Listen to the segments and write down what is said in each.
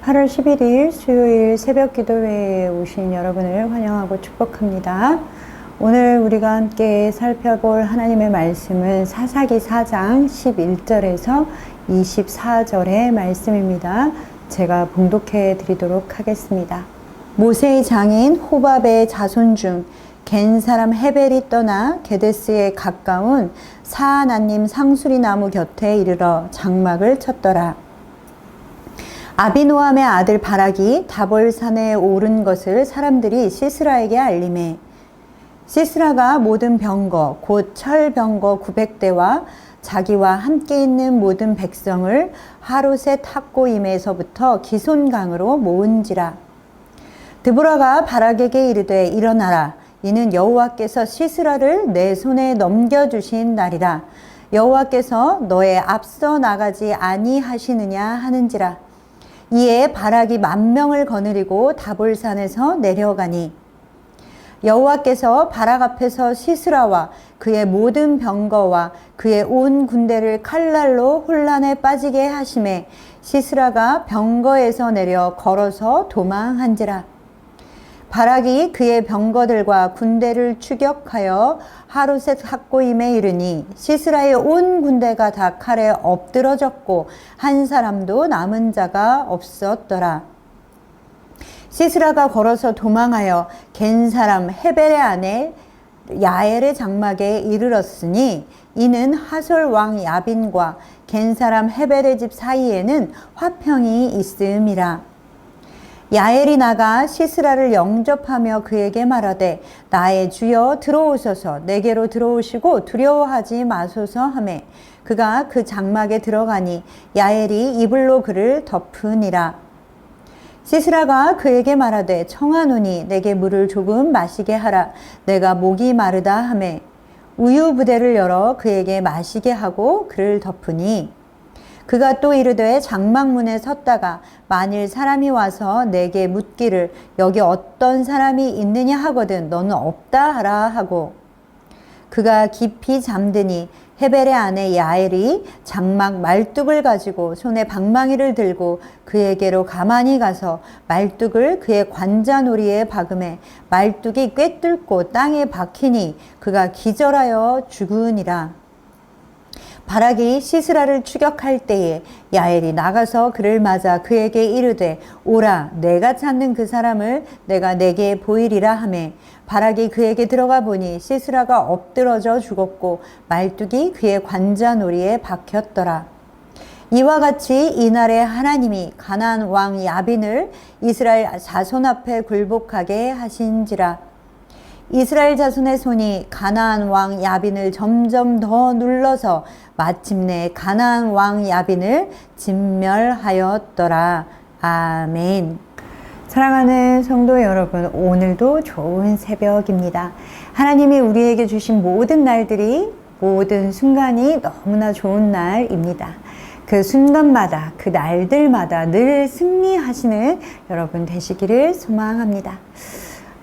8월 11일 수요일 새벽 기도회에 오신 여러분을 환영하고 축복합니다. 오늘 우리가 함께 살펴볼 하나님의 말씀은 사사기 4장 11절에서 24절의 말씀입니다. 제가 봉독해 드리도록 하겠습니다. 모세의 장인 호밥의 자손 중 겐 사람 헤벨이 떠나 게데스에 가까운 사아나님 상수리 나무 곁에 이르러 장막을 쳤더라. 아비노함의 아들 바락이 다볼산에 오른 것을 사람들이 시스라에게 알리매 시스라가 모든 병거 곧 철병거 900대와 자기와 함께 있는 모든 백성을 하롯의 탁고임에서부터 기손강으로 모은지라. 드보라가 바락에게 이르되 일어나라. 이는 여호와께서 시스라를 내 손에 넘겨주신 날이라. 여호와께서 너의 앞서 나가지 아니하시느냐 하는지라. 이에 바락이 10,000명을 거느리고 다볼산에서 내려가니 여호와께서 바락 앞에서 시스라와 그의 모든 병거와 그의 온 군대를 칼날로 혼란에 빠지게 하심에 시스라가 병거에서 내려 걸어서 도망한지라. 바락이 그의 병거들과 군대를 추격하여 하롯의 탁고임에 이르니 시스라의 온 군대가 다 칼에 엎드러졌고 한 사람도 남은 자가 없었더라. 시스라가 걸어서 도망하여 겐 사람 헤벨의 아내 야엘의 장막에 이르렀으니 이는 하솔 왕 야빈과 겐 사람 헤벨의 집 사이에는 화평이 있음이라. 야엘이 나가 시스라를 영접하며 그에게 말하되 나의 주여 들어오소서. 내게로 들어오시고 두려워하지 마소서 하매 그가 그 장막에 들어가니 야엘이 이불로 그를 덮으니라. 시스라가 그에게 말하되 청하노니 내게 물을 조금 마시게 하라. 내가 목이 마르다 하매 우유 부대를 열어 그에게 마시게 하고 그를 덮으니 그가 또 이르되 장막문에 섰다가 만일 사람이 와서 내게 묻기를 여기 어떤 사람이 있느냐 하거든 너는 없다 하라 하고 그가 깊이 잠드니 헤벨의 아내 야엘이 장막 말뚝을 가지고 손에 방망이를 들고 그에게로 가만히 가서 말뚝을 그의 관자놀이에 박음에 말뚝이 꿰뚫고 땅에 박히니 그가 기절하여 죽으니라. 바락이 시스라를 추격할 때에 야엘이 나가서 그를 맞아 그에게 이르되 오라 내가 찾는 그 사람을 내가 내게 보이리라 하매 바락이 그에게 들어가 보니 시스라가 엎드러져 죽었고 말뚝이 그의 관자놀이에 박혔더라. 이와 같이 이날에 하나님이 가나안 왕 야빈을 이스라엘 자손 앞에 굴복하게 하신지라. 이스라엘 자손의 손이 가나안 왕 야빈을 점점 더 눌러서 마침내 가나안 왕 야빈을 진멸하였더라. 아멘. 사랑하는 성도 여러분, 오늘도 좋은 새벽입니다. 하나님이 우리에게 주신 모든 날들이 모든 순간이 너무나 좋은 날입니다. 그 순간마다 그 날들마다 늘 승리하시는 여러분 되시기를 소망합니다.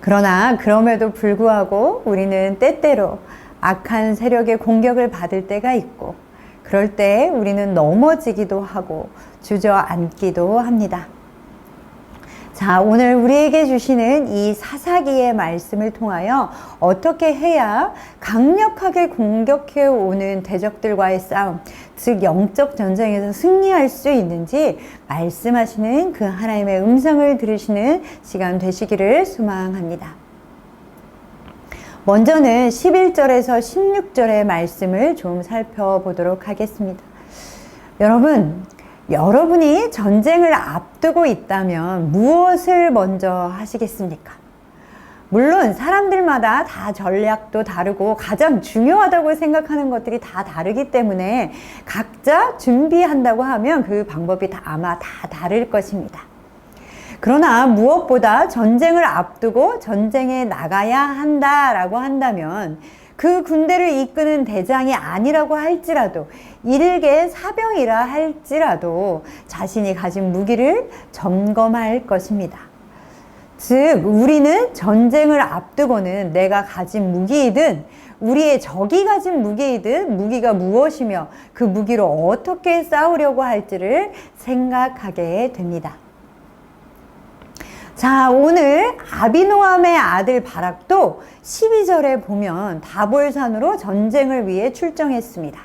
그러나 그럼에도 불구하고 우리는 때때로 악한 세력의 공격을 받을 때가 있고 그럴 때 우리는 넘어지기도 하고 주저앉기도 합니다. 자, 오늘 우리에게 주시는 이 사사기의 말씀을 통하여 어떻게 해야 강력하게 공격해 오는 대적들과의 싸움, 즉 영적 전쟁에서 승리할 수 있는지 말씀하시는 그 하나님의 음성을 들으시는 시간 되시기를 소망합니다. 먼저는 11절에서 16절의 말씀을 좀 살펴보도록 하겠습니다. 여러분이 전쟁을 앞두고 있다면 무엇을 먼저 하시겠습니까? 물론 사람들마다 다 전략도 다르고 가장 중요하다고 생각하는 것들이 다 다르기 때문에 각자 준비한다고 하면 그 방법이 아마 다 다를 것입니다. 그러나 무엇보다 전쟁을 앞두고 전쟁에 나가야 한다라고 한다면 그 군대를 이끄는 대장이 아니라고 할지라도 일개 사병이라 할지라도 자신이 가진 무기를 점검할 것입니다. 즉 우리는 전쟁을 앞두고는 내가 가진 무기이든 우리의 적이 가진 무기이든 무기가 무엇이며 그 무기로 어떻게 싸우려고 할지를 생각하게 됩니다. 자, 오늘 아비노함의 아들 바락도 12절에 보면 다볼산으로 전쟁을 위해 출정했습니다.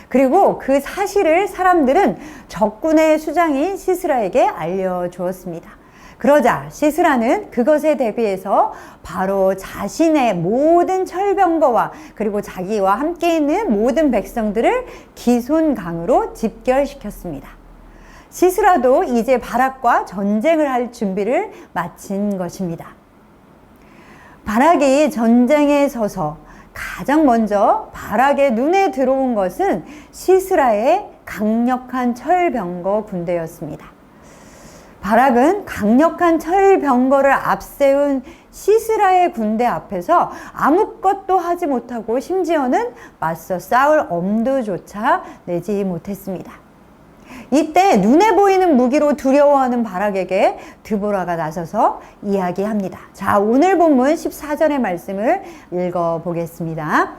그리고 그 사실을 사람들은 적군의 수장인 시스라에게 알려주었습니다. 그러자 시스라는 그것에 대비해서 바로 자신의 모든 철병거와 그리고 자기와 함께 있는 모든 백성들을 기손강으로 집결시켰습니다. 시스라도 이제 바락과 전쟁을 할 준비를 마친 것입니다. 바락이 전쟁에 서서 가장 먼저 바락의 눈에 들어온 것은 시스라의 강력한 철병거 군대였습니다. 바락은 강력한 철병거를 앞세운 시스라의 군대 앞에서 아무것도 하지 못하고 심지어는 맞서 싸울 엄두조차 내지 못했습니다. 이때 눈에 보이는 무기로 두려워하는 바락에게 드보라가 나서서 이야기합니다. 자, 오늘 본문 14절의 말씀을 읽어보겠습니다.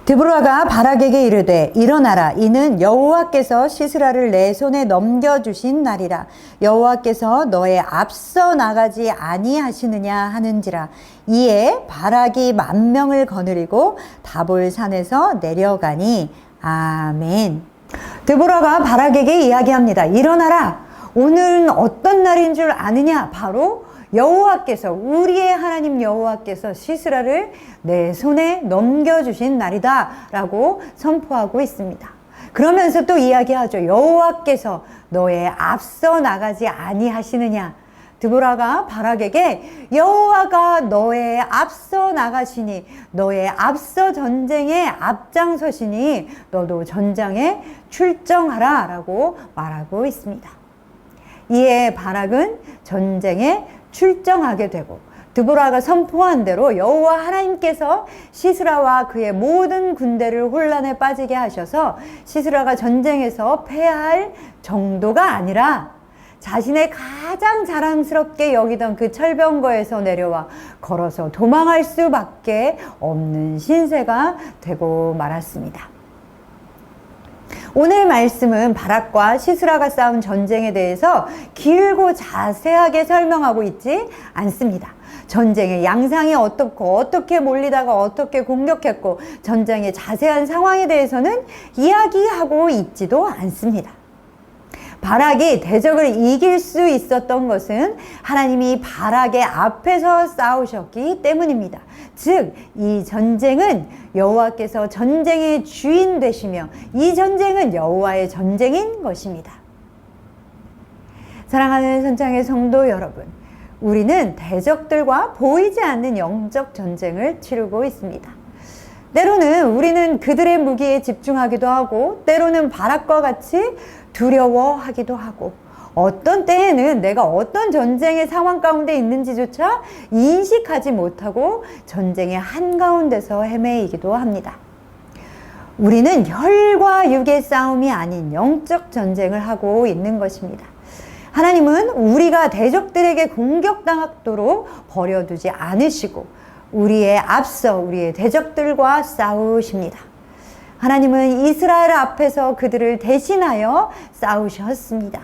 드보라가 바락에게 이르되 일어나라. 이는 여호와께서 시스라를 내 손에 넘겨주신 날이라. 여호와께서 너의 앞서 나가지 아니하시느냐 하는지라. 이에 바락이 10,000명을 거느리고 다볼산에서 내려가니. 아멘. 드보라가 바락에게 이야기합니다. 일어나라. 오늘은 어떤 날인 줄 아느냐? 바로 여호와께서, 우리의 하나님 여호와께서 시스라를 내 손에 넘겨주신 날이다 라고 선포하고 있습니다. 그러면서 또 이야기하죠. 여호와께서 너의 앞서 나가지 아니하시느냐? 드보라가 바락에게 여호와가 너의 앞서 나가시니, 너의 앞서 전쟁에 앞장서시니 너도 전장에 출정하라 라고 말하고 있습니다. 이에 바락은 전쟁에 출정하게 되고, 드보라가 선포한 대로 여호와 하나님께서 시스라와 그의 모든 군대를 혼란에 빠지게 하셔서 시스라가 전쟁에서 패할 정도가 아니라 자신의 가장 자랑스럽게 여기던 그 철병거에서 내려와 걸어서 도망할 수밖에 없는 신세가 되고 말았습니다. 오늘 말씀은 바락과 시스라가 싸운 전쟁에 대해서 길고 자세하게 설명하고 있지 않습니다. 전쟁의 양상이 어떻고 어떻게 몰리다가 어떻게 공격했고 전쟁의 자세한 상황에 대해서는 이야기하고 있지도 않습니다. 바락이 대적을 이길 수 있었던 것은 하나님이 바락의 앞에서 싸우셨기 때문입니다. 즉, 이 전쟁은 여호와께서 전쟁의 주인 되시며 이 전쟁은 여호와의 전쟁인 것입니다. 사랑하는 선창의 성도 여러분, 우리는 대적들과 보이지 않는 영적 전쟁을 치르고 있습니다. 때로는 우리는 그들의 무기에 집중하기도 하고, 때로는 바락과 같이 두려워하기도 하고, 어떤 때에는 내가 어떤 전쟁의 상황 가운데 있는지조차 인식하지 못하고 전쟁의 한가운데서 헤매이기도 합니다. 우리는 혈과 육의 싸움이 아닌 영적 전쟁을 하고 있는 것입니다. 하나님은 우리가 대적들에게 공격당하도록 버려두지 않으시고 우리의 앞서 우리의 대적들과 싸우십니다. 하나님은 이스라엘 앞에서 그들을 대신하여 싸우셨습니다.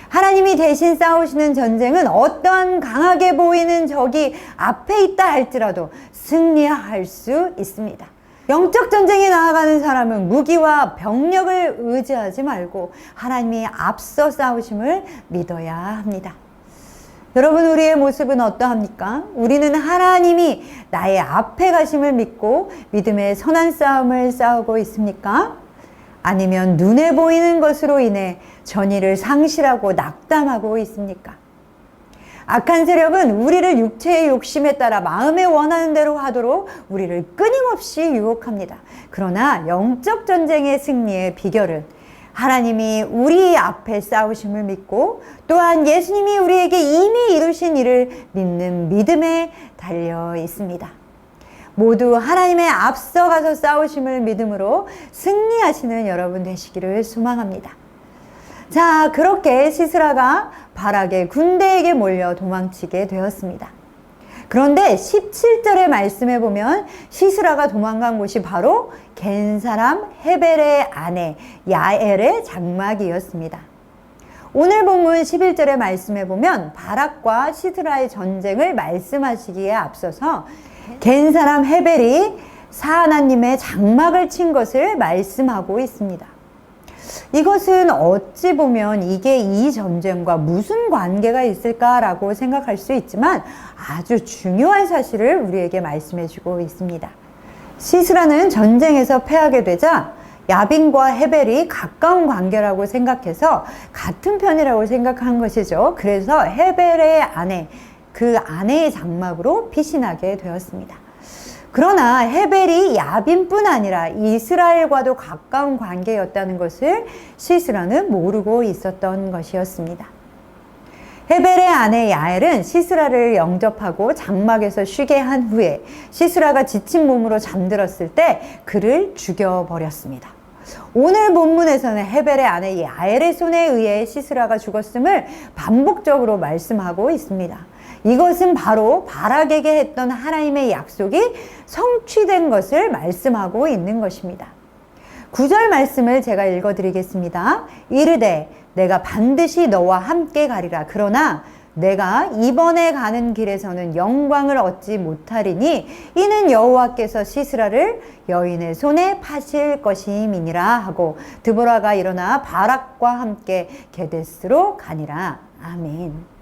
하나님이 대신 싸우시는 전쟁은 어떠한 강하게 보이는 적이 앞에 있다 할지라도 승리할 수 있습니다. 영적 전쟁에 나아가는 사람은 무기와 병력을 의지하지 말고 하나님이 앞서 싸우심을 믿어야 합니다. 여러분, 우리의 모습은 어떠합니까? 우리는 하나님이 나의 앞에 가심을 믿고 믿음의 선한 싸움을 싸우고 있습니까? 아니면 눈에 보이는 것으로 인해 전의를 상실하고 낙담하고 있습니까? 악한 세력은 우리를 육체의 욕심에 따라 마음에 원하는 대로 하도록 우리를 끊임없이 유혹합니다. 그러나 영적 전쟁의 승리의 비결은 하나님이 우리 앞에 싸우심을 믿고 또한 예수님이 우리에게 이미 이루신 일을 믿는 믿음에 달려 있습니다. 모두 하나님의 앞서가서 싸우심을 믿음으로 승리하시는 여러분 되시기를 소망합니다. 자, 그렇게 시스라가 바락의 군대에게 몰려 도망치게 되었습니다. 그런데 17절의 말씀에 보면 시스라가 도망간 곳이 바로 겐 사람 헤벨의 아내 야엘의 장막이었습니다. 오늘 본문 11절의 말씀에 보면 바락과 시스라의 전쟁을 말씀하시기에 앞서서 겐 사람 헤벨이 사하나님의 장막을 친 것을 말씀하고 있습니다. 이것은 어찌 보면 이게 이 전쟁과 무슨 관계가 있을까라고 생각할 수 있지만 아주 중요한 사실을 우리에게 말씀해 주고 있습니다. 시스라는 전쟁에서 패하게 되자 야빈과 헤벨이 가까운 관계라고 생각해서 같은 편이라고 생각한 것이죠. 그래서 헤벨의 아내, 그 아내의 장막으로 피신하게 되었습니다. 그러나 헤벨이 야빈뿐 아니라 이스라엘과도 가까운 관계였다는 것을 시스라는 모르고 있었던 것이었습니다. 헤벨의 아내 야엘은 시스라를 영접하고 장막에서 쉬게 한 후에 시스라가 지친 몸으로 잠들었을 때 그를 죽여버렸습니다. 오늘 본문에서는 헤벨의 아내 야엘의 손에 의해 시스라가 죽었음을 반복적으로 말씀하고 있습니다. 이것은 바로 바락에게 했던 하나님의 약속이 성취된 것을 말씀하고 있는 것입니다. 9절 말씀을 제가 읽어드리겠습니다. 이르되 내가 반드시 너와 함께 가리라. 그러나 내가 이번에 가는 길에서는 영광을 얻지 못하리니 이는 여호와께서 시스라를 여인의 손에 파실 것임이니라 하고 드보라가 일어나 바락과 함께 게데스로 가니라. 아멘.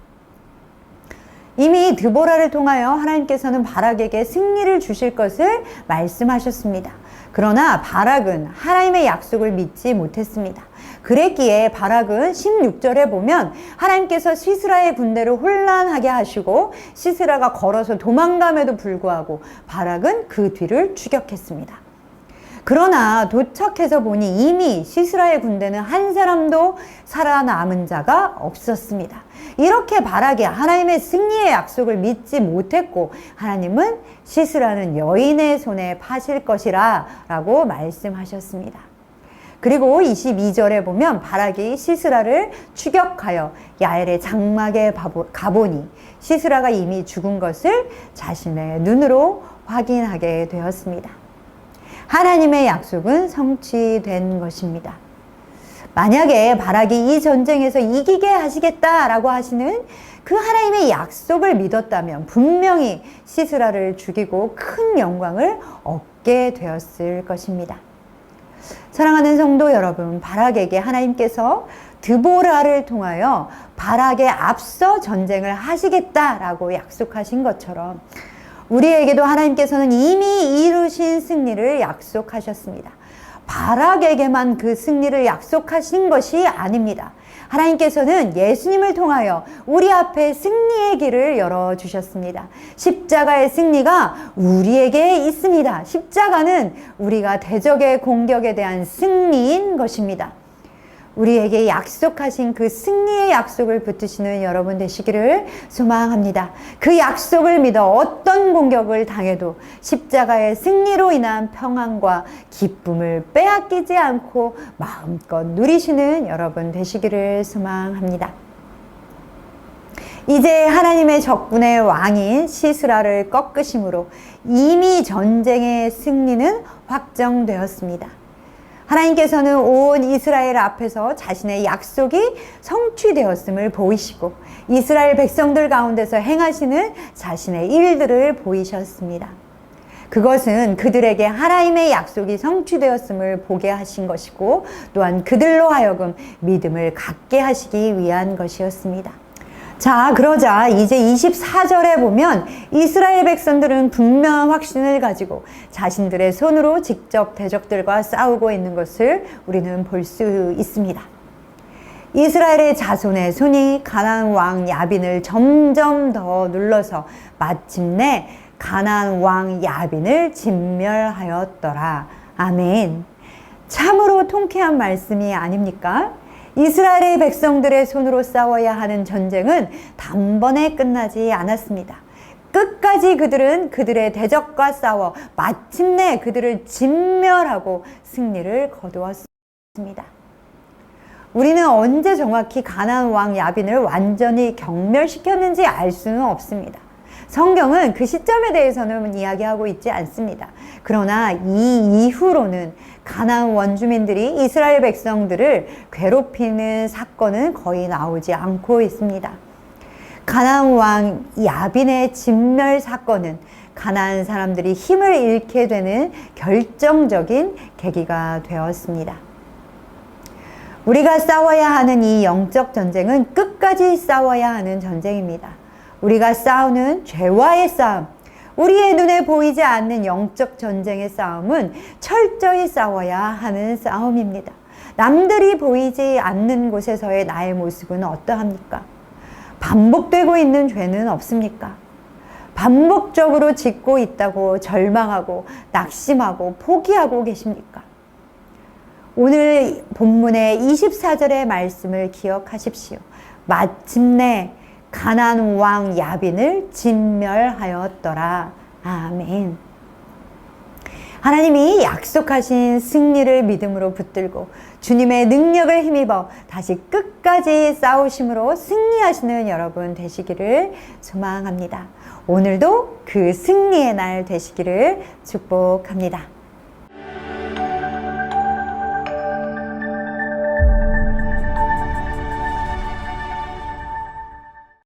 이미 드보라를 통하여 하나님께서는 바락에게 승리를 주실 것을 말씀하셨습니다. 그러나 바락은 하나님의 약속을 믿지 못했습니다. 그랬기에 바락은 16절에 보면 하나님께서 시스라의 군대를 혼란하게 하시고 시스라가 걸어서 도망감에도 불구하고 바락은 그 뒤를 추격했습니다. 그러나 도착해서 보니 이미 시스라의 군대는 한 사람도 살아남은 자가 없었습니다. 이렇게 바락이 하나님의 승리의 약속을 믿지 못했고 하나님은 시스라는 여인의 손에 파실 것이라 라고 말씀하셨습니다. 그리고 22절에 보면 바락이 시스라를 추격하여 야엘의 장막에 가보니 시스라가 이미 죽은 것을 자신의 눈으로 확인하게 되었습니다. 하나님의 약속은 성취된 것입니다. 만약에 바락이 이 전쟁에서 이기게 하시겠다라고 하시는 그 하나님의 약속을 믿었다면 분명히 시스라를 죽이고 큰 영광을 얻게 되었을 것입니다. 사랑하는 성도 여러분, 바락에게 하나님께서 드보라를 통하여 바락에 앞서 전쟁을 하시겠다라고 약속하신 것처럼 우리에게도 하나님께서는 이미 이루신 승리를 약속하셨습니다. 바락에게만 그 승리를 약속하신 것이 아닙니다. 하나님께서는 예수님을 통하여 우리 앞에 승리의 길을 열어주셨습니다. 십자가의 승리가 우리에게 있습니다. 십자가는 우리가 대적의 공격에 대한 승리인 것입니다. 우리에게 약속하신 그 승리의 약속을 붙드시는 여러분 되시기를 소망합니다. 그 약속을 믿어 어떤 공격을 당해도 십자가의 승리로 인한 평안과 기쁨을 빼앗기지 않고 마음껏 누리시는 여러분 되시기를 소망합니다. 이제 하나님의 적군의 왕인 시스라를 꺾으심으로 이미 전쟁의 승리는 확정되었습니다. 하나님께서는 온 이스라엘 앞에서 자신의 약속이 성취되었음을 보이시고 이스라엘 백성들 가운데서 행하시는 자신의 일들을 보이셨습니다. 그것은 그들에게 하나님의 약속이 성취되었음을 보게 하신 것이고 또한 그들로 하여금 믿음을 갖게 하시기 위한 것이었습니다. 자, 그러자 이제 24절에 보면 이스라엘 백성들은 분명한 확신을 가지고 자신들의 손으로 직접 대적들과 싸우고 있는 것을 우리는 볼 수 있습니다. 이스라엘의 자손의 손이 가나안 왕 야빈을 점점 더 눌러서 마침내 가나안 왕 야빈을 진멸하였더라. 아멘. 참으로 통쾌한 말씀이 아닙니까? 이스라엘의 백성들의 손으로 싸워야 하는 전쟁은 단번에 끝나지 않았습니다. 끝까지 그들은 그들의 대적과 싸워 마침내 그들을 진멸하고 승리를 거두었습니다. 우리는 언제 정확히 가나안 왕 야빈을 완전히 경멸시켰는지 알 수는 없습니다. 성경은 그 시점에 대해서는 이야기하고 있지 않습니다. 그러나 이 이후로는 가나안 원주민들이 이스라엘 백성들을 괴롭히는 사건은 거의 나오지 않고 있습니다. 가나안 왕 야빈의 진멸 사건은 가나안 사람들이 힘을 잃게 되는 결정적인 계기가 되었습니다. 우리가 싸워야 하는 이 영적 전쟁은 끝까지 싸워야 하는 전쟁입니다. 우리가 싸우는 죄와의 싸움, 우리의 눈에 보이지 않는 영적 전쟁의 싸움은 철저히 싸워야 하는 싸움입니다. 남들이 보이지 않는 곳에서의 나의 모습은 어떠합니까? 반복되고 있는 죄는 없습니까? 반복적으로 짓고 있다고 절망하고 낙심하고 포기하고 계십니까? 오늘 본문의 24절의 말씀을 기억하십시오. 마침내 가나안 왕 야빈을 진멸하였더라. 아멘. 하나님이 약속하신 승리를 믿음으로 붙들고 주님의 능력을 힘입어 다시 끝까지 싸우심으로 승리하시는 여러분 되시기를 소망합니다. 오늘도 그 승리의 날 되시기를 축복합니다.